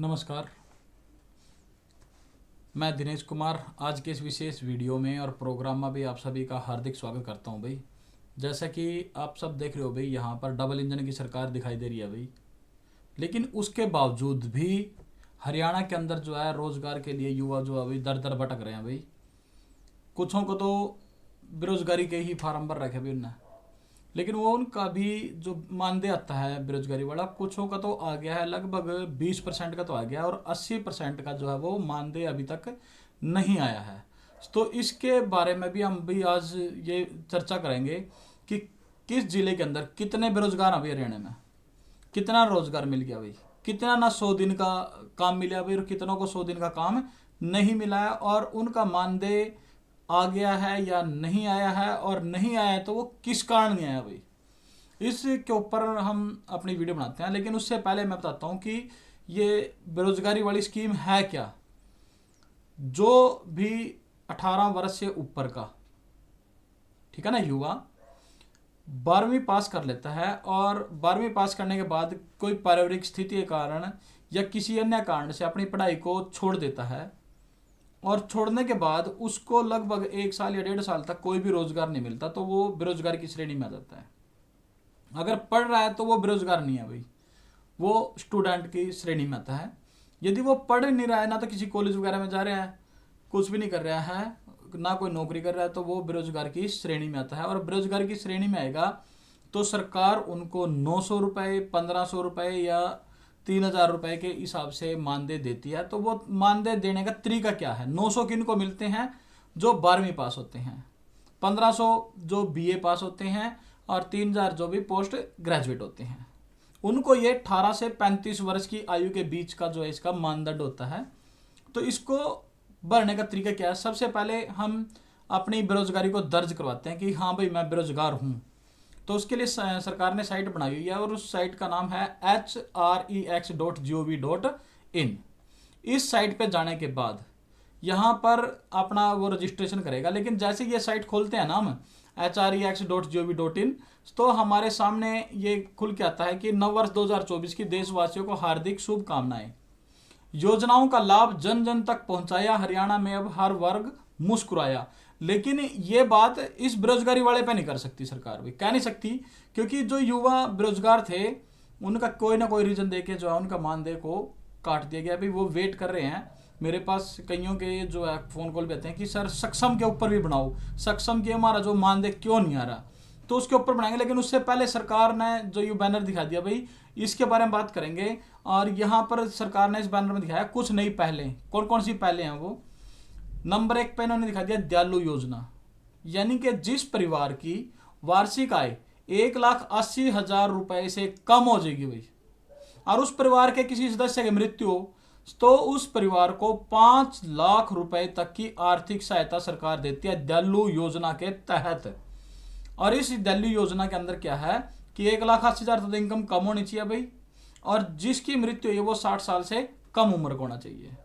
नमस्कार, मैं दिनेश कुमार आज के इस विशेष वीडियो में और प्रोग्राम में भी आप सभी का हार्दिक स्वागत करता हूं भाई। जैसा कि आप सब देख रहे हो भाई, यहाँ पर डबल इंजन की सरकार दिखाई दे रही है भाई, लेकिन उसके बावजूद भी हरियाणा के अंदर जो है रोज़गार के लिए युवा जो है भाई दर दर भटक रहे हैं भाई। कुछों को तो बेरोजगारी के ही फार्म भर रखे भाई उनने, लेकिन वो उनका भी जो मानदेय आता है बेरोजगारी वाला, कुछों का तो आ गया है, लगभग 20% का तो आ गया और 80% का जो है वो मानदेय अभी तक नहीं आया है। तो इसके बारे में भी हम भी आज ये चर्चा करेंगे कि किस जिले के अंदर कितने बेरोजगार हैं भाई, हरियाणा में कितना रोजगार मिल गया भाई, कितना ना 100 दिन का काम मिला भाई और कितनों को 100 दिन का काम नहीं मिला है, और उनका मानदेय आ गया है या नहीं आया है, और नहीं आया है तो वो किस कारण नहीं आया भाई। इसके ऊपर हम अपनी वीडियो बनाते हैं, लेकिन उससे पहले मैं बताता हूँ कि ये बेरोजगारी वाली स्कीम है क्या। जो भी 18 वर्ष से ऊपर का, ठीक है ना, युवा 12वीं पास कर लेता है और 12वीं पास करने के बाद कोई पारिवारिक स्थिति के कारण या किसी अन्य कारण से अपनी पढ़ाई को छोड़ देता है, और छोड़ने के बाद उसको लगभग 1 साल या 1.5 साल तक कोई भी रोजगार नहीं मिलता, तो वो बेरोजगार की श्रेणी में आ जाता है। अगर पढ़ रहा है तो वो बेरोजगार नहीं है भाई, वो स्टूडेंट की श्रेणी में आता है। यदि वो पढ़ नहीं रहा है, ना तो किसी कॉलेज वगैरह में जा रहा है, कुछ भी नहीं कर रहा है, ना कोई नौकरी कर रहा है, तो वो बेरोजगार की श्रेणी में आता है। और बेरोजगार की श्रेणी में आएगा तो सरकार उनको 900 रुपये, 1500 रुपये या 3000 रुपये के हिसाब से मानदेय देती है। तो वो मानदेय देने का तरीका क्या है? 900 किन को मिलते हैं? जो 12वीं पास होते हैं, 1500 जो बीए पास होते हैं, और 3000 जो भी पोस्ट ग्रेजुएट होते हैं। उनको ये 18 से 35 वर्ष की आयु के बीच का जो है इसका मानदंड होता है। तो इसको भरने का तरीका क्या है? सबसे पहले हम अपनी बेरोजगारी को दर्ज करवाते हैं कि हाँ भाई मैं बेरोजगार हूँ। तो उसके लिए सरकार ने साइट बनाई हुई है, और उस साइट का नाम है hrex.gov.in। इस साइट पे जाने के बाद यहाँ पर अपना वो रजिस्ट्रेशन करेगा, लेकिन जैसे ये साइट खोलते हैं ना हम hrex.gov.in, तो हमारे सामने ये खुल के आता है कि नववर्ष 2024 की देशवासियों को हार्दिक शुभकामनाएं। योजनाओं का लाभ जन जन तक पहुंचाया, हरियाणा में अब हर वर्ग मुस्कुराया। लेकिन ये बात इस बेरोजगारी वाले पे नहीं कर सकती सरकार, भी कह नहीं सकती, क्योंकि जो युवा बेरोजगार थे उनका कोई ना कोई रीजन देके जो है उनका मानदेय को काट दिया गया। अभी वो वेट कर रहे हैं। मेरे पास कईयों के जो है फ़ोन कॉल भी आते हैं कि सर सक्षम के ऊपर भी बनाओ, सक्षम के हमारा जो मानदेय क्यों नहीं आ रहा, तो उसके ऊपर बनाएंगे। लेकिन उससे पहले सरकार ने जो ये बैनर दिखा दिया भाई, इसके बारे में बात करेंगे। और यहाँ पर सरकार ने इस बैनर में दिखाया कुछ नई पहलें। कौन कौन सी पहलें हैं वो? नंबर 1 पे इन्होंने दिखा दिया दयालु योजना, यानी कि जिस परिवार की वार्षिक आय 1,80,000 रुपए से कम हो जाएगी भाई, और उस परिवार के किसी सदस्य की मृत्यु हो, तो उस परिवार को 5 लाख रुपए तक की आर्थिक सहायता सरकार देती है दयालु योजना के तहत। और इस दयालु योजना के अंदर क्या है कि 1,80,000 तक इनकम कम होनी चाहिए भाई, और जिसकी मृत्यु है वो 60 साल से कम उम्र का होना चाहिए।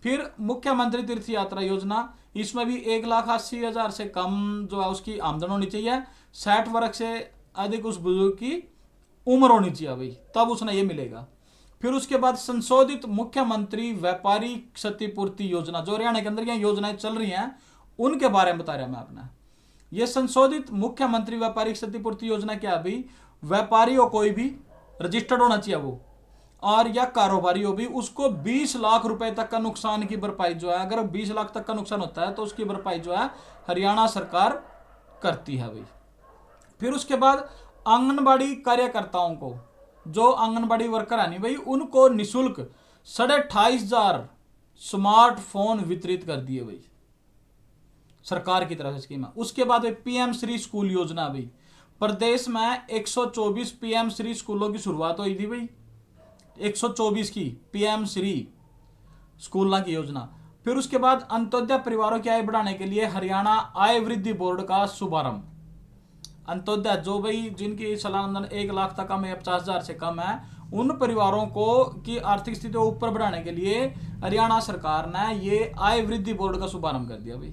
फिर मुख्यमंत्री तीर्थ यात्रा योजना, इसमें भी 1,80,000 से कम जो है उसकी आमदन होनी चाहिए, 60 वर्ष से अधिक उस बुजुर्ग की उम्र होनी चाहिए भाई, तब उसने ये मिलेगा। फिर उसके बाद संशोधित मुख्यमंत्री व्यापारी क्षतिपूर्ति योजना, जो हरियाणा के अंदर ये योजनाएं चल रही हैं उनके बारे में बता रहा मैं अपना। ये संशोधित मुख्यमंत्री व्यापारी क्षतिपूर्ति योजना क्या है भाई? व्यापारी हो कोई भी रजिस्टर्ड होना चाहिए वो, और या कारोबारी हो भी, उसको 20 लाख रुपए तक का नुकसान की भरपाई जो है, अगर 20 लाख तक का नुकसान होता है तो उसकी भरपाई जो है हरियाणा सरकार करती है भाई। फिर उसके बाद आंगनबाड़ी कार्यकर्ताओं को, जो आंगनबाड़ी वर्कर है नहीं भाई, उनको निःशुल्क 28,500 स्मार्टफोन वितरित कर दिए भाई, सरकार की तरफ से स्कीम है। उसके बाद पीएम श्री स्कूल योजना भाई, प्रदेश में 124 पीएम श्री स्कूलों की शुरुआत हुई थी भाई, 124 की पीएम श्री स्कूल की योजना। फिर उसके बाद अंत्योदय परिवारों की आय बढ़ाने के लिए हरियाणा आय वृद्धि बोर्ड का शुभारंभ। अंत्योदय जो भाई जिनकी सालाना 1 लाख तक कम है, 50,000 से कम है, उन परिवारों को की आर्थिक स्थिति को ऊपर बढ़ाने के लिए हरियाणा सरकार ने ये आय वृद्धि बोर्ड का शुभारंभ कर दिया भाई।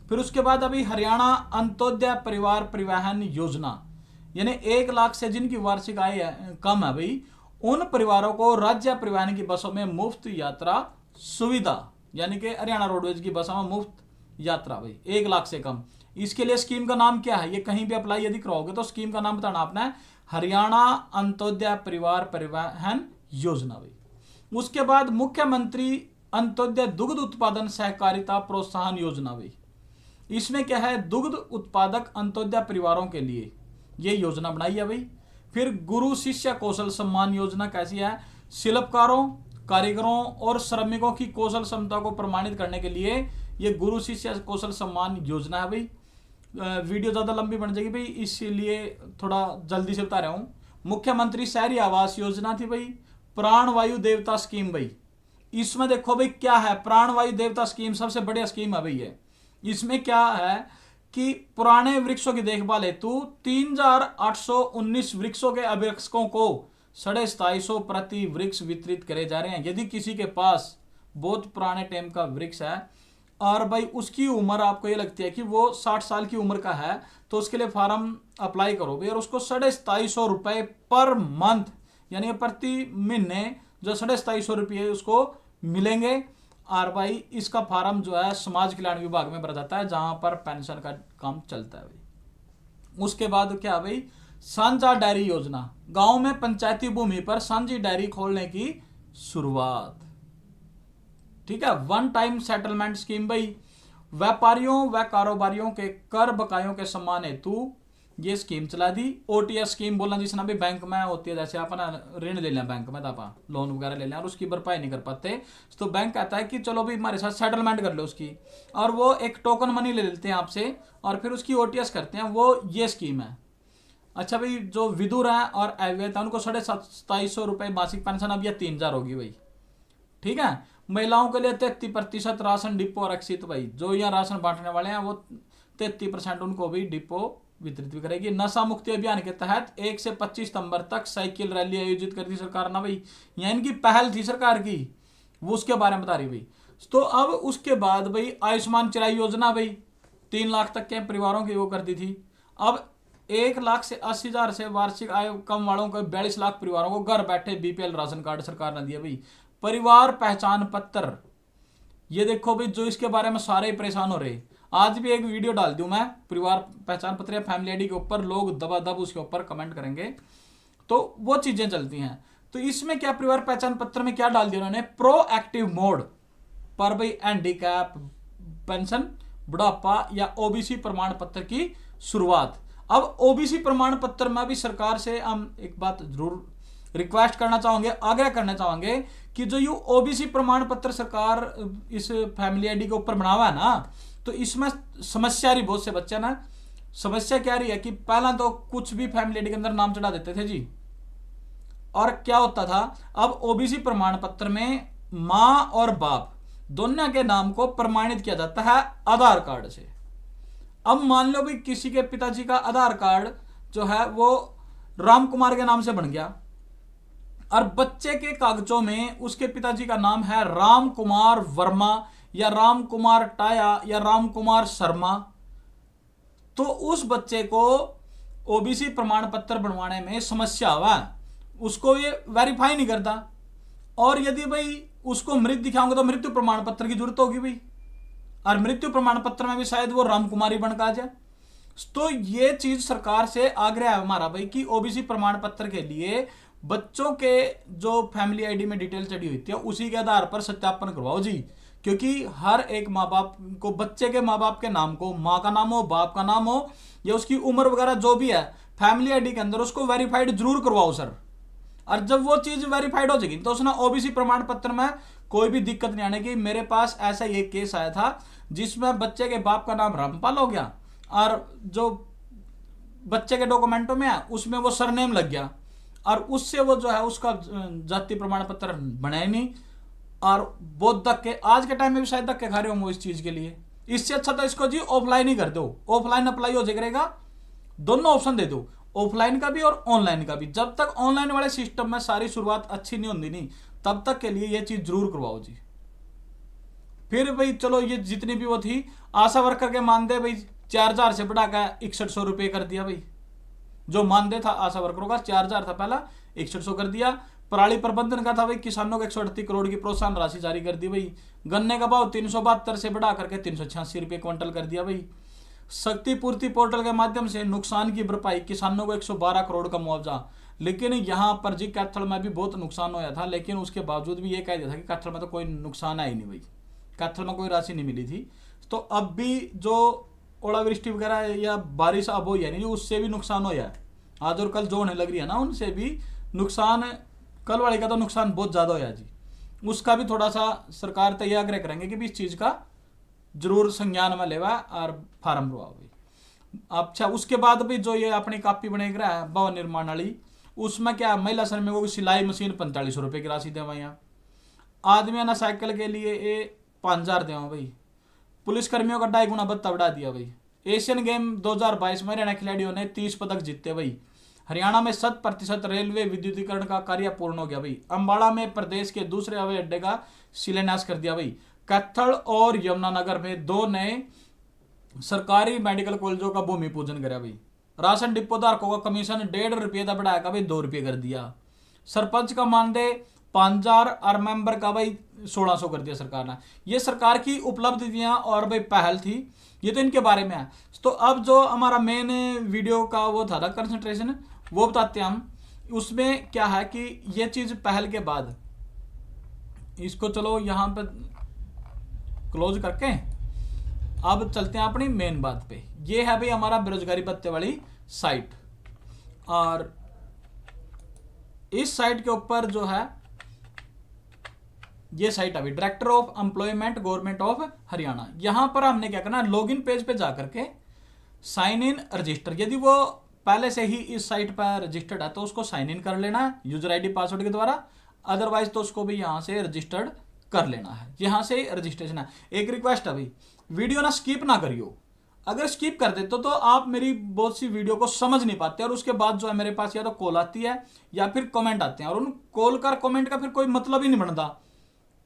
फिर उसके बाद अभी हरियाणा अंत्योदय परिवार परिवहन योजना, यानी 1 लाख से जिनकी वार्षिक आय कम है भाई, उन परिवारों को राज्य परिवहन की बसों में मुफ्त यात्रा सुविधा, यानी कि हरियाणा रोडवेज की बसों में मुफ्त यात्रा भाई 1 लाख से कम। इसके लिए स्कीम का नाम क्या है, ये कहीं भी अप्लाई यदि कराओगे तो स्कीम का नाम बताना आपने, हरियाणा अंत्योदय परिवार परिवहन योजना भाई। उसके बाद मुख्यमंत्री अंत्योदय दुग्ध उत्पादन सहकारिता प्रोत्साहन योजना भाई। इसमें क्या है, दुग्ध उत्पादक अंत्योदय परिवारों के लिए ये योजना बनाई है भाई। फिर गुरु शिष्य कौशल सम्मान योजना कैसी है, शिल्पकारों, कारीगरों और श्रमिकों की कौशल क्षमता को प्रमाणित करने के लिए ये गुरु शिष्य कौशल सम्मान योजना है भाई। वीडियो ज़्यादा लंबी बन जाएगी भाई, इसीलिए थोड़ा जल्दी से बता रहा हूँ। मुख्यमंत्री शहरी आवास योजना थी भाई। प्राणवायु देवता स्कीम भाई, इसमें देखो भाई क्या है, प्राणवायु देवता स्कीम सबसे बढ़िया स्कीम है भाई ये। इसमें क्या है कि पुराने वृक्षों की देखभाल हेतु 3819 वृक्षों के अभिरक्षकों को 250 प्रति वृक्ष वितरित करे जा रहे हैं। यदि किसी के पास बहुत पुराने टाइम का वृक्ष है और भाई उसकी उम्र आपको ये लगती है कि वो 60 साल की उम्र का है, तो उसके लिए फॉर्म अप्लाई करो भाई, और उसको 250 रुपये पर मंथ, यानी प्रति महीने जो 250 रुपये उसको मिलेंगे। और भाई इसका फार्म जो है समाज कल्याण विभाग में भरा जाता है, जहां पर पेंशन का काम चलता है भाई। उसके बाद क्या है भाई, साझा डेयरी योजना, गांव में पंचायती भूमि पर साझी डेयरी खोलने की शुरुआत। ठीक है, वन टाइम सेटलमेंट स्कीम भाई, व्यापारियों व कारोबारियों के कर बकायों के सम्मान हेतु ये स्कीम चला दी। ओटीएस स्कीम बोलना जिसना भी बैंक में होती है, जैसे अपना ऋण ले लें बैंक में, तो आप लोन वगैरह ले लें और उसकी भरपाई नहीं कर पाते, तो बैंक कहता है कि चलो भाई हमारे साथ सेटलमेंट कर लो उसकी, और वो एक टोकन मनी ले लेते हैं आपसे और फिर उसकी ओटीएस करते हैं, वो ये स्कीम है। अच्छा भाई, जो विदुर हैं और अवैध हैं उनको 2750 रुपये मासिक पेंशन, अब यह 3000 होगी भाई। ठीक है, महिलाओं के लिए 33% राशन डिपो आरक्षित भाई, जो यहाँ राशन बांटने वाले हैं वो 33% उनको भी डिपो वितरित भी करेगी। नशा मुक्ति अभियान के तहत 1 से 25 सितंबर तक साइकिल रैली आयोजित कर दी सरकार ना भाई, यहाँ इनकी पहल थी सरकार की, वो उसके बारे में बता रही भाई। तो अब उसके बाद भाई आयुष्मान चिराई योजना भाई, 3 लाख तक के परिवारों की वो कर दी थी। अब 1,80,000 से वार्षिक आय कम वालों को 42 लाख परिवारों को घर बैठे बीपीएल राशन कार्ड सरकार ने दिया भाई। परिवार पहचान पत्र, ये देखो भाई, जो इसके बारे में सारे परेशान हो रहे, आज भी एक वीडियो डाल दूं मैं परिवार पहचान पत्र या फैमिली आईडी के ऊपर, लोग दबादब उसके ऊपर कमेंट करेंगे, तो वो चीजें चलती हैं। तो इसमें क्या, परिवार पहचान पत्र में क्या डाल दिया उन्होंने, प्रोएक्टिव मोड पर भाई हैंडीकैप पेंशन, बुढ़ापा या ओबीसी प्रमाण पत्र की शुरुआत। अब ओबीसी प्रमाण पत्र में भी सरकार से हम एक बात जरूर रिक्वेस्ट करना चाहोगे, आग्रह करना चाहोगे कि जो ये ओबीसी प्रमाण पत्र सरकार इस फैमिली आईडी के ऊपर बनावा है ना, तो इसमें समस्या रही बहुत से बच्चे ना। समस्या क्या रही है कि पहला तो कुछ भी फैमिली आईडी के अंदर नाम चढ़ा देते थे जी, और क्या होता था, अब ओबीसी प्रमाण पत्र में मां और बाप दोनों के नाम को प्रमाणित किया जाता है आधार कार्ड से। अब मान लो भाई किसी के पिताजी का आधार कार्ड जो है वो राम कुमार के नाम से बन गया, और बच्चे के कागजों में उसके पिताजी का नाम है राम कुमार वर्मा या राम कुमार टाया या राम कुमार शर्मा, तो उस बच्चे को ओबीसी प्रमाण पत्र बनवाने में समस्या हुआ, उसको ये वेरीफाई नहीं करता। और यदि भाई उसको मृत दिखाओगे तो मृत्यु प्रमाण पत्र की जरूरत होगी भाई, और मृत्यु प्रमाण पत्र में भी शायद वो राम कुमारी बन का जाए। तो ये चीज सरकार से आग्रह है हमारा भाई कि ओबीसी प्रमाण पत्र के लिए बच्चों के जो फैमिली आईडी में डिटेल चढ़ी हुई थी उसी के आधार पर सत्यापन करवाओ जी, क्योंकि हर एक माँ बाप को बच्चे के माँ बाप के नाम को, माँ का नाम हो, बाप का नाम हो, या उसकी उम्र वगैरह जो भी है फैमिली आईडी के अंदर, उसको वेरीफाइड जरूर करवाओ सर। और जब वो चीज वेरीफाइड हो जाएगी तो उसने ओबीसी प्रमाण पत्र में कोई भी दिक्कत नहीं आने की। मेरे पास ऐसा ही एक केस आया था जिसमें बच्चे के बाप का नाम रामपाल हो गया और जो बच्चे के डॉक्यूमेंटों में है उसमें वो सरनेम लग गया, और उससे वो जो है उसका जाति प्रमाण पत्र बना ही नहीं, और बहुत धक्के, आज के टाइम में भी शायद धक्के खा रहे होंगे इस चीज के लिए। इससे अच्छा तो इसको जी ऑफलाइन ही कर दो, ऑफलाइन अप्लाई हो जाएगा, दोनों ऑप्शन दे दो, ऑफलाइन का भी और ऑनलाइन का भी। जब तक ऑनलाइन वाले सिस्टम में सारी शुरुआत अच्छी नहीं होती नहीं, तब तक के लिए ये चीज जरूर करवाओ जी। फिर भाई चलो ये जितनी भी वो थी, आशा वर्कर के मानदेय भाई 4000 से बढ़ाकर 6100 रुपये कर दिया भाई। जो मानदेय था आशा वर्करों का 4000 था पहला, 6100 कर दिया। पराली प्रबंधन का था भाई, किसानों को 138 करोड़ की प्रोत्साहन राशि जारी कर दी भाई। गन्ने का भाव 372 से बढ़ा करके 386 रुपये क्विंटल कर दिया भाई। शक्ति पूर्ति पोर्टल के माध्यम से नुकसान की भरपाई, किसानों को 112 करोड़ का मुआवजा। लेकिन यहाँ पर जी कैथल में भी बहुत नुकसान होया था, लेकिन उसके बावजूद भी ये कह दिया था कि कैथल में तो कोई नुकसान है ही नहीं भाई, कैथल में कोई राशि नहीं मिली थी। तो अब भी जो ओलावृष्टि वगैरह या बारिश अब हुई है नहीं, उससे भी नुकसान हो है। आज और कल जो होने लग रही है ना, उनसे भी नुकसान, कल वाले का तो नुकसान बहुत ज़्यादा होया जी। उसका भी थोड़ा सा सरकार तैयार करे करेंगे कि भी इस चीज़ का जरूर संज्ञान में लेवा और फार्म भरवा भाई। अच्छा, उसके बाद भी जो ये अपनी कापी बने रहा है भवन निर्माण वाली, उसमें क्या महिला श्रमिकों की सिलाई मशीन 4500 रुपये की राशि देवा। यहाँ आदमी ना साइकिल के लिए ये 5000 देवा भाई। पुलिसकर्मियों का 2.5 गुना भत्ता बढ़ा दिया भाई। एशियन गेम 2022 में हरियाणा खिलाड़ियों ने 30 पदक जीते भाई। हरियाणा में 100% रेलवे विद्युतीकरण का कार्य पूर्ण हो गया भाई। अम्बाड़ा में प्रदेश के दूसरे हवाई अड्डे का शिलान्यास कर दिया भाई। कैथल और यमुनानगर में 2 नए सरकारी मेडिकल कॉलेजों का भूमि पूजन करा भाई। राशन डिपो धारकों का कमीशन 1.5 रुपये का बढ़ाया भाई 2 रुपये कर दिया। सरपंच का मानदेय 5000 और मेंबर का भाई 1600 कर दिया सरकार ने। ये सरकार की उपलब्धियां और भाई पहल थी, ये तो इनके बारे में है। तो अब जो हमारा मेन वीडियो का वो था ना कंसंट्रेशन, वो बताते हैं हम। उसमें क्या है कि ये चीज पहल के बाद इसको चलो यहाँ पे क्लोज करके अब चलते हैं अपनी मेन बात पे। ये है भाई हमारा बेरोजगारी भत्ते वाली साइट, और इस साइट के ऊपर जो है ये साइट अभी director of employment government of Haryana. यहां पर हमने क्या करना है, लॉगिन पेज पे जा करके साइन इन रजिस्टर, यदि वो पहले से ही इस साइट पर रजिस्टर्ड है तो उसको साइन इन कर लेना है यूजर आईडी पासवर्ड के द्वारा। अदरवाइज तो उसको भी यहां से रजिस्टर्ड कर लेना है, यहां से रजिस्ट्रेशन है। एक रिक्वेस्ट है भाई, वीडियो ना स्किप ना करियो। अगर स्किप कर देते तो आप मेरी बहुत सी वीडियो को समझ नहीं पाते, और उसके बाद जो है मेरे पास या तो कॉल आती है या फिर कमेंट आते हैं, और उन कॉल का कमेंट का फिर कोई मतलब ही नहीं बनता।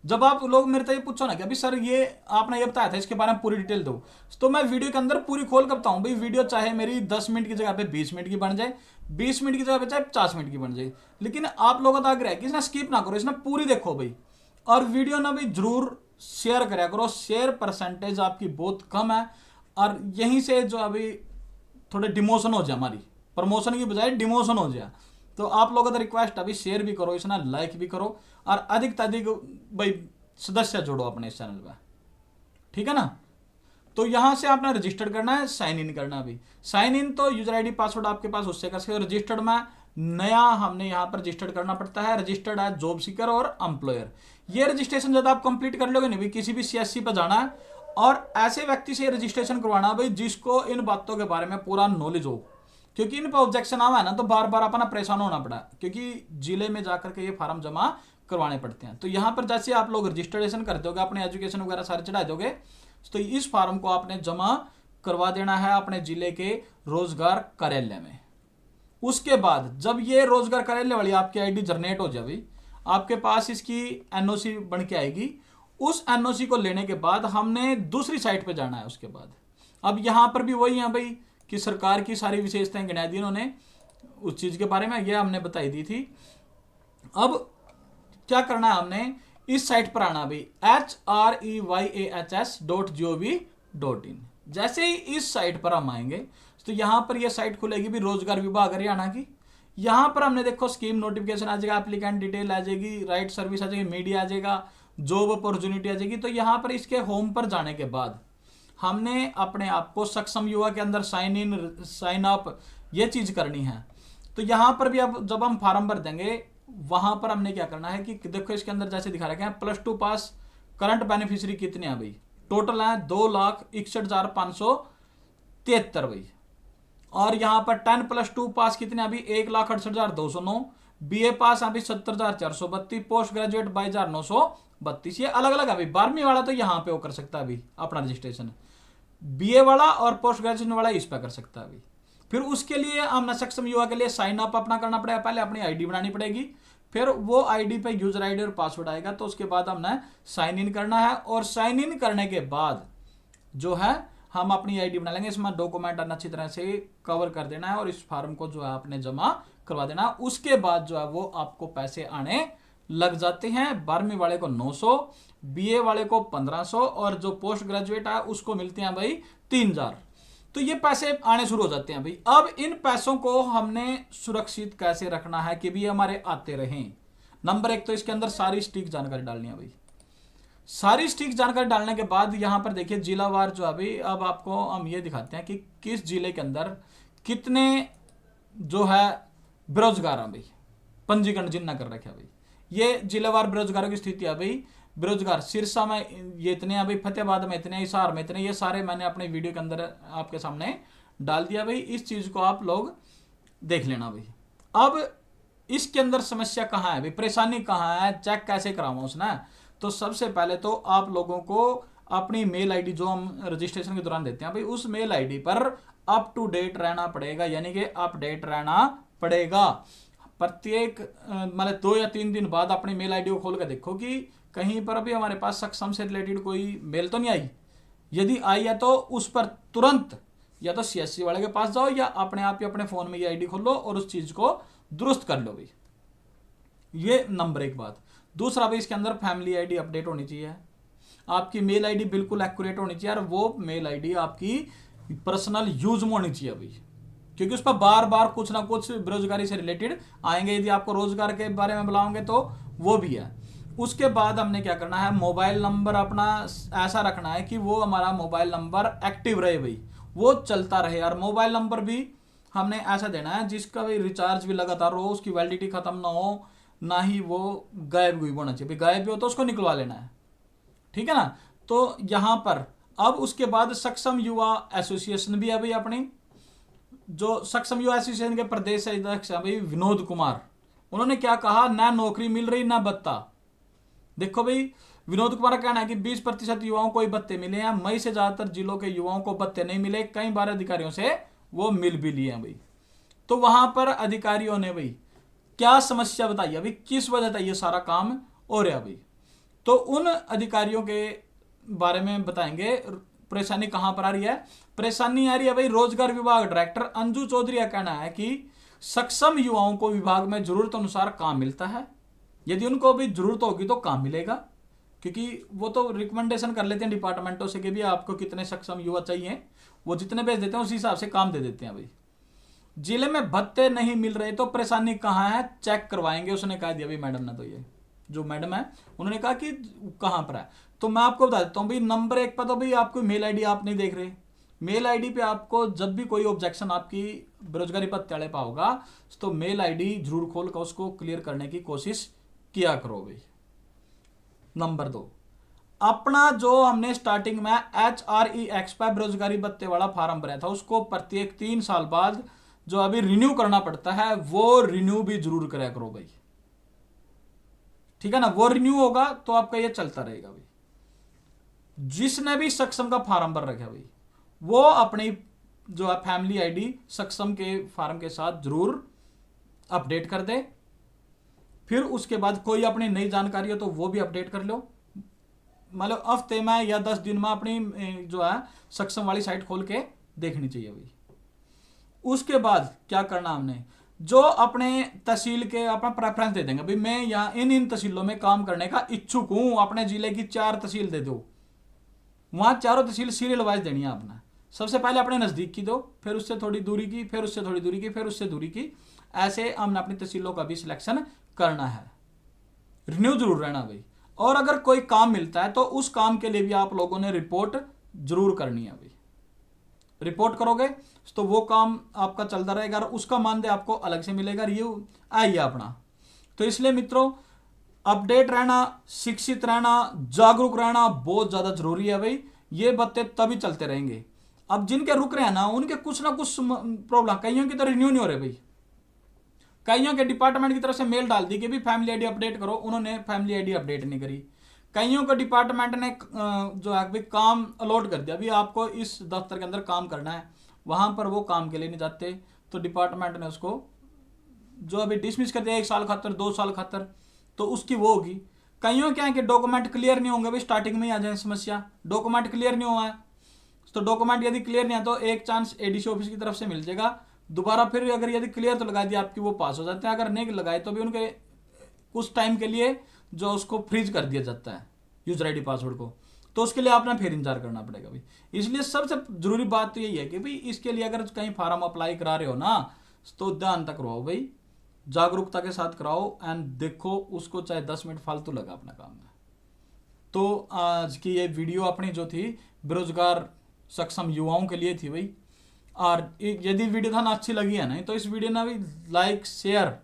जब आप लोग मेरे से ये पूछो ना कि अभी सर ये आपने ये बताया था, इसके बारे में पूरी डिटेल दो, तो मैं वीडियो के अंदर पूरी खोल कर बताऊं भाई। वीडियो चाहे मेरी 10 मिनट की जगह पे 20 मिनट की बन जाए, 20 मिनट की जगह पे चाहे 50 मिनट की बन जाए, लेकिन आप लोगों का आग्रह है कि इसने स्किप ना करो, इसने पूरी देखो भाई। और वीडियो ना भाई जरूर शेयर करा करो, शेयर परसेंटेज आपकी बहुत कम है, और यहीं से जो अभी थोड़े डिमोशन हो जाए, हमारी प्रमोशन की बजाय डिमोशन हो जाए। तो आप लोगों का रिक्वेस्ट अभी शेयर भी करो, इसना लाइक भी करो, और अधिक से अधिक भाई सदस्य जोड़ो अपने इस चैनल पर, ठीक है ना। तो यहां से आपने रजिस्टर्ड करना है, साइन इन करना है। अभी साइन इन तो यूजर आईडी पासवर्ड आपके पास उससे कर सकते हो। रजिस्टर्ड में नया हमने यहां पर रजिस्टर्ड करना पड़ता है, रजिस्टर्ड है जॉब सीकर और एम्प्लॉयर। ये रजिस्ट्रेशन जब आप कंप्लीट कर लोगे नहीं भाई, किसी भी सीएससी पर जाना है और ऐसे व्यक्ति से रजिस्ट्रेशन करवाना भाई जिसको इन बातों के बारे में पूरा नॉलेज हो, क्योंकि इन पर ऑब्जेक्शन आवा है ना तो बार बार अपना परेशान होना पड़ा, क्योंकि जिले में जाकर के ये फार्म जमा करवाने पड़ते हैं। तो यहाँ पर जैसे आप लोग रजिस्ट्रेशन कर दोगे, अपने एजुकेशन वगैरह सारे चढ़ा दोगे, तो इस फार्म को आपने जमा करवा देना है अपने जिले के रोजगार कार्यालय में। उसके बाद जब ये रोजगार कार्यालय वाली आपकी आईडी जनरेट हो जाएगी, आपके पास इसकी एनओसी बन के आएगी। उस एनओसी को लेने के बाद हमने दूसरी साइट पे जाना है। उसके बाद अब यहाँ पर भी वही है भाई कि सरकार की सारी विशेषताएं गिना दी उन्होंने उस चीज के बारे में, यह हमने बताई दी थी। अब क्या करना है, हमने इस साइट पर आना भाई HREYAHS.gov.in। जैसे ही इस साइट पर हम आएंगे तो यहां पर यह साइट खुलेगी भी रोजगार विभाग हरियाणा की। यहां पर हमने देखो स्कीम नोटिफिकेशन आ जाएगा, एप्लीकेंट डिटेल आ जाएगी, राइट सर्विस आ जाएगी, मीडिया आ जाएगा, जॉब अपॉर्चुनिटी आ जाएगी। तो यहां पर इसके होम पर जाने के बाद हमने अपने आप को सक्षम युवा के अंदर साइन इन साइन अप ये चीज करनी है। तो यहां पर भी अब जब हम फॉर्म भर देंगे, वहां पर हमने क्या करना है कि देखो इसके अंदर जैसे दिखा रखे हैं +2 पास करंट बेनिफिशियरी कितने हैं भाई, टोटल है 2,61,573 भाई। और यहां पर 10+2 पास कितने अभी 1,68,209, बीए पास अभी 70,432, पोस्ट ग्रेजुएट 22,932। ये अलग अलग अभी 12वीं वाला तो यहाँ पे वो कर सकता है अभी अपना रजिस्ट्रेशन, बीए वाला और पोस्ट ग्रेजुएशन वाला इस पर कर सकता है अभी। फिर उसके लिए हमने सक्षम युवा के लिए साइन अप अपना करना पड़ेगा, पहले अपनी आईडी बनानी पड़ेगी, फिर वो आईडी पे यूजर आईडी और पासवर्ड आएगा, तो उसके बाद हमने साइन इन करना है। और साइन इन करने के बाद जो है हम अपनी आईडी बना लेंगे, इसमें डॉक्यूमेंट अच्छी तरह से कवर कर देना है और इस फॉर्म को जो है आपने जमा करवा देना। उसके बाद जो है वो आपको पैसे आने लग जाते हैं। 12वीं वाले को 900, बीए वाले को 1500 और जो पोस्ट ग्रेजुएट है उसको मिलते हैं भाई 3000। तो ये पैसे आने शुरू हो जाते हैं भाई। अब इन पैसों को हमने सुरक्षित कैसे रखना है कि भी हमारे आते रहें। नंबर 1 तो इसके अंदर सारी सटीक जानकारी डालनी है भाई। सारी सटीक जानकारी डालने के बाद यहां पर देखिए जिलावार जो है भाई, अब आपको हम ये दिखाते हैं कि किस जिले के अंदर कितने जो है बेरोजगार हैं भाई, पंजीकरण जिन कर रखे भाई। ये जिलावार बेरोजगारों की स्थिति है भाई। बेरोजगार सिरसा में ये इतने हैं भाई, फतेहाबाद में इतने, हिसार में इतने, ये सारे मैंने अपने वीडियो के अंदर आपके सामने डाल दिया भाई। इस चीज को आप लोग देख लेना भाई। अब इसके अंदर समस्या कहाँ है भाई, परेशानी कहाँ है, चेक कैसे कराऊंगा उसने। तो सबसे पहले तो आप लोगों को अपनी मेल आईडी जो हम रजिस्ट्रेशन के दौरान देते हैं भाई, उस मेल आईडी पर अप टू डेट रहना पड़ेगा, यानी कि अपडेट रहना पड़ेगा। प्रत्येक मतलब 2 या 3 दिन बाद अपनी मेल आईडी को खोल कर देखो कि कहीं पर अभी हमारे पास सक्षम से रिलेटेड कोई मेल तो नहीं आई। यदि आई है तो उस पर तुरंत या तो सीएससी वाले के पास जाओ या अपने आप ही अपने फोन में ये आईडी खोल लो और उस चीज को दुरुस्त कर लो भाई। ये नंबर 1 बात। दूसरा भाई, इसके अंदर फैमिली आईडी अपडेट होनी चाहिए। आपकी मेल आईडी बिल्कुल एक्यूरेट होनी चाहिए और वो मेल आईडी आपकी पर्सनल यूज में होनी चाहिए भाई, क्योंकि उस पर बार बार कुछ ना कुछ बेरोजगारी से रिलेटेड आएंगे। यदि आपको रोजगार के बारे में बुलाओगे तो वो भी है। उसके बाद हमने क्या करना है, मोबाइल नंबर अपना ऐसा रखना है कि वो हमारा मोबाइल नंबर एक्टिव रहे भाई, वो चलता रहे। और मोबाइल नंबर भी हमने ऐसा देना है जिसका भाई रिचार्ज भी लगातार हो, उसकी वैलिडिटी खत्म ना हो, ना ही वो गायब हुई होना चाहिए। गायब भी हो तो उसको निकलवा लेना है, ठीक है ना। तो यहां पर अब उसके बाद सक्षम युवा एसोसिएशन भी है भाई अपनी। जो सक्षम युवा एसोसिएशन के प्रदेश अध्यक्ष है भाई विनोद कुमार, उन्होंने क्या कहा, ना नौकरी मिल रही ना भत्ता। देखो भाई, विनोद कुमार का कहना है कि 20% युवाओं को ही भत्ते मिले हैं। मई से ज्यादातर जिलों के युवाओं को भत्ते नहीं मिले, कई बार अधिकारियों से वो मिल भी लिए हैं भाई। तो वहां पर अधिकारियों ने भाई क्या समस्या बताई अभी, किस वजह से ये सारा काम हो रहा भाई, तो उन अधिकारियों के बारे में बताएंगे। परेशानी कहां पर आ रही है, परेशानी आ रही है भाई रोजगार विभाग डायरेक्टर अंजू चौधरी का कहना है कि सक्षम युवाओं को विभाग में जरूरत अनुसार काम मिलता है। यदि उनको भी जरूरत होगी तो काम मिलेगा, क्योंकि वो तो रिकमेंडेशन कर लेते हैं डिपार्टमेंटों से कि भी आपको कितने सक्षम युवा चाहिए, वो जितने भेज देते हैं उसी हिसाब से काम दे देते हैं भाई। जिले में भत्ते नहीं मिल रहे तो परेशानी कहाँ है, चेक करवाएंगे, उसने कह दिया भाई मैडम ने। तो ये जो मैडम है उन्होंने कहा कि कहाँ पर है, तो मैं आपको बता देता हूँ भाई। नंबर 1 पर तो भाई आपको मेल आईडी आप नहीं देख रहे, मेल आईडी पे आपको जब भी कोई ऑब्जेक्शन आपकी बेरोजगारी भत्ते वाले पर होगा तो मेल आईडी जरूर खोल कर उसको क्लियर करने की कोशिश किया करो भाई। नंबर 2, अपना जो हमने स्टार्टिंग में HREX पर बेरोजगारी भत्ते वाला फार्म भरा था उसको प्रत्येक 3 साल बाद जो अभी रिन्यू करना पड़ता है वो रिन्यू भी जरूर करा करो भाई, ठीक है ना। वो रिन्यू होगा तो आपका ये चलता रहेगा भाई। जिसने भी सक्षम का फार्म भर रखा भाई वो अपनी जो है फैमिली आईडी सक्षम के फार्म के साथ जरूर अपडेट कर दे। फिर उसके बाद कोई अपनी नई जानकारी हो तो वो भी अपडेट कर लो, मतलब हफ्ते में या 10 दिन में अपनी जो है सक्षम वाली साइट खोल के देखनी चाहिए भाई। उसके बाद क्या करना, हमने जो अपने तहसील के अपना प्रेफरेंस दे देंगे भाई, मैं यहाँ इन तहसीलों में काम करने का इच्छुक हूं। अपने जिले की 4 तहसील दे दो, वहां चारों तहसील सीरियल वाइज देनी है अपना। सबसे पहले अपने नजदीक की दो, फिर उससे थोड़ी दूरी की, फिर उससे थोड़ी दूरी की, फिर उससे दूरी की, ऐसे हमने अपनी तहसीलों का भी सिलेक्शन करना है। रिन्यू जरूर रहना भाई। और अगर कोई काम मिलता है तो उस काम के लिए भी आप लोगों ने रिपोर्ट जरूर करनी है भाई। रिपोर्ट करोगे तो वो काम आपका चलता रहेगा और उसका मानदेय आपको अलग से मिलेगा। ये आइए अपना। तो इसलिए मित्रों, अपडेट रहना, शिक्षित रहना, जागरूक रहना बहुत ज्यादा जरूरी है भाई। ये भत्ते तभी चलते रहेंगे। अब जिनके रुक रहे हैं ना उनके कुछ ना कुछ प्रॉब्लम, कईयों की तो रिन्यू नहीं हो रहे भाई। कईयों के डिपार्टमेंट की तरफ से मेल डाल दी कि भी फैमिली आईडी अपडेट करो, उन्होंने फैमिली आईडी अपडेट नहीं करी। कईयों को डिपार्टमेंट ने जो है भी काम अलॉट कर दिया, अभी आपको इस दफ्तर के अंदर काम करना है, वहां पर वो काम के लिए नहीं जाते तो डिपार्टमेंट ने उसको जो अभी डिसमिस कर दिया 1 साल खातर, 2 साल खातर, तो उसकी वो होगी। कईयों क्या है कि डॉक्यूमेंट क्लियर नहीं होंगे भाई, स्टार्टिंग में ही आ जाए समस्या, डॉक्यूमेंट क्लियर नहीं हुआ है। तो डॉक्यूमेंट यदि क्लियर नहीं है तो एक चांस एडीसी ऑफिस की तरफ से मिल जाएगा, दोबारा फिर अगर यदि क्लियर तो लगा दिया आपकी, वो पास हो जाते हैं। अगर नहीं लगाए तो भी उनके कुछ टाइम के लिए जो उसको फ्रीज कर दिया जाता है यूजर आईडी पासवर्ड को, तो उसके लिए आपने फिर इंतजार करना पड़ेगा भाई। इसलिए सबसे जरूरी बात तो यही है कि भाई इसके लिए अगर कहीं फार्म अप्लाई करा रहे हो ना, तो ध्यान तक करवाओ भाई, जागरूकता के साथ कराओ एंड देखो उसको, चाहे 10 मिनट फालतू लगा अपना काम में। तो आज की ये वीडियो अपनी जो थी बेरोजगार सक्षम युवाओं के लिए थी भाई। और यदि वीडियो था ना अच्छी लगी है ना, तो इस वीडियो ना भी लाइक शेयर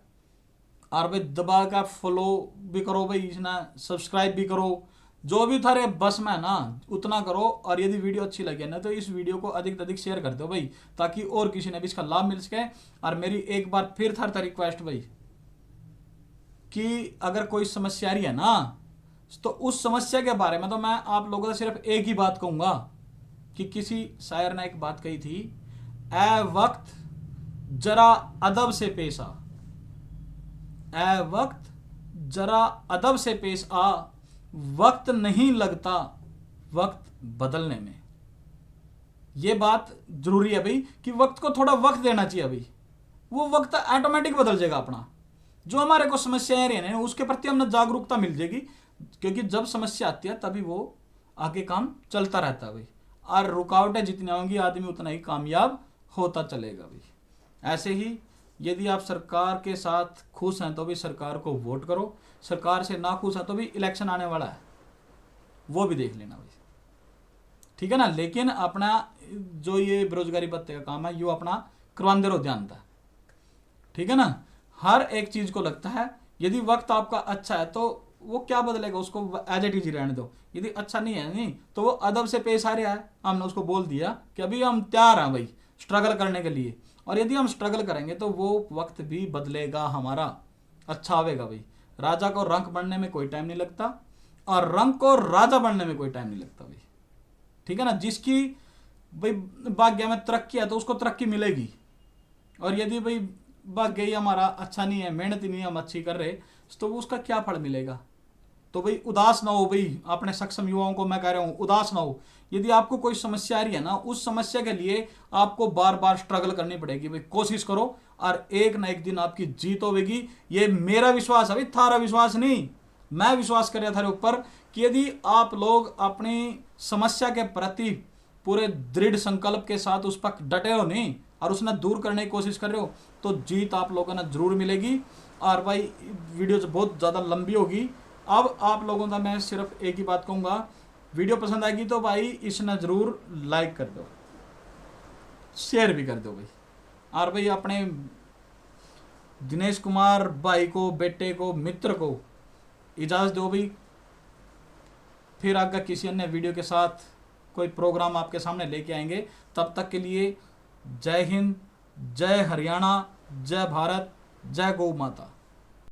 और भाई दबा का फॉलो भी करो भाई, इसना सब्सक्राइब भी करो, जो भी थारे बस में ना उतना करो। और यदि वीडियो अच्छी लगे ना, तो इस वीडियो को अधिक से अधिक शेयर कर दो भाई, ताकि और किसी ने भी इसका लाभ मिल सके। और मेरी एक बार फिर थार रिक्वेस्ट भाई कि अगर कोई समस्या आ रही है ना, तो उस समस्या के बारे में तो मैं आप लोगों से सिर्फ एक ही बात कहूंगा कि किसी शायर ने एक बात कही थी, ए वक्त जरा अदब से पेश आ, ए वक्त जरा अदब से पेश आ, वक्त नहीं लगता वक्त बदलने में। यह बात जरूरी है भाई कि वक्त को थोड़ा वक्त देना चाहिए भाई, वो वक्त ऑटोमेटिक बदल जाएगा अपना। जो हमारे को समस्याएं रही हैं उसके प्रति हमें जागरूकता मिल जाएगी, क्योंकि जब समस्या आती है तभी वो आगे काम चलता रहता है भाई। और रुकावटें जितनी होंगी आदमी उतना ही कामयाब होता चलेगा भाई। ऐसे ही यदि आप सरकार के साथ खुश हैं तो भी सरकार को वोट करो, सरकार से ना खुश है तो भी इलेक्शन आने वाला है, वो भी देख लेना भाई, ठीक है ना। लेकिन अपना जो ये बेरोजगारी भत्ते का काम है, यो अपना करवाते रहो ध्यान था, ठीक है ना। हर एक चीज को लगता है यदि वक्त आपका अच्छा है तो वो क्या बदलेगा, उसको एज इट इज रहने दो। यदि अच्छा नहीं है नहीं तो वो अदब से पेश आ रहा है, हमने उसको बोल दिया कि अभी हम तैयार हैं भाई स्ट्रगल करने के लिए। और यदि हम स्ट्रगल करेंगे तो वो वक्त भी बदलेगा हमारा, अच्छा आवेगा भाई। राजा को रंक बनने में कोई टाइम नहीं लगता और रंक को राजा बनने में कोई टाइम नहीं लगता भाई, ठीक है ना। जिसकी भाई भाग्य में तरक्की है तो उसको तरक्की मिलेगी। और यदि भाई भाग्य ही हमारा अच्छा नहीं है, मेहनत ही नहीं हम अच्छी कर रहे, तो उसका क्या फल मिलेगा। तो भाई उदास ना हो भाई, अपने सक्षम युवाओं को मैं कह रहा हूं उदास ना हो। यदि आपको कोई समस्या आ रही है ना, उस समस्या के लिए आपको बार बार स्ट्रगल करनी पड़ेगी भाई, कोशिश करो और एक ना एक दिन आपकी जीत होगी। ये मेरा विश्वास है भाई, थारा विश्वास नहीं। मैं विश्वास कर रहा था ऊपर कि यदि आप लोग अपनी समस्या के प्रति पूरे दृढ़ संकल्प के साथ उस पर डटे हो नहीं और उसने दूर करने की कोशिश कर रहे हो, तो जीत आप लोगों ने जरूर मिलेगी। और भाई वीडियो बहुत ज़्यादा लंबी होगी, अब आप लोगों का मैं सिर्फ एक ही बात कहूँगा, वीडियो पसंद आएगी तो भाई इसने ज़रूर लाइक कर दो, शेयर भी कर दो भाई। और भाई अपने दिनेश कुमार भाई को, बेटे को, मित्र को इजाज़त दो भाई। फिर आगे किसी अन्य वीडियो के साथ कोई प्रोग्राम आपके सामने लेके आएंगे। तब तक के लिए जय हिंद, जय हरियाणा, जय भारत, जय गौ माता।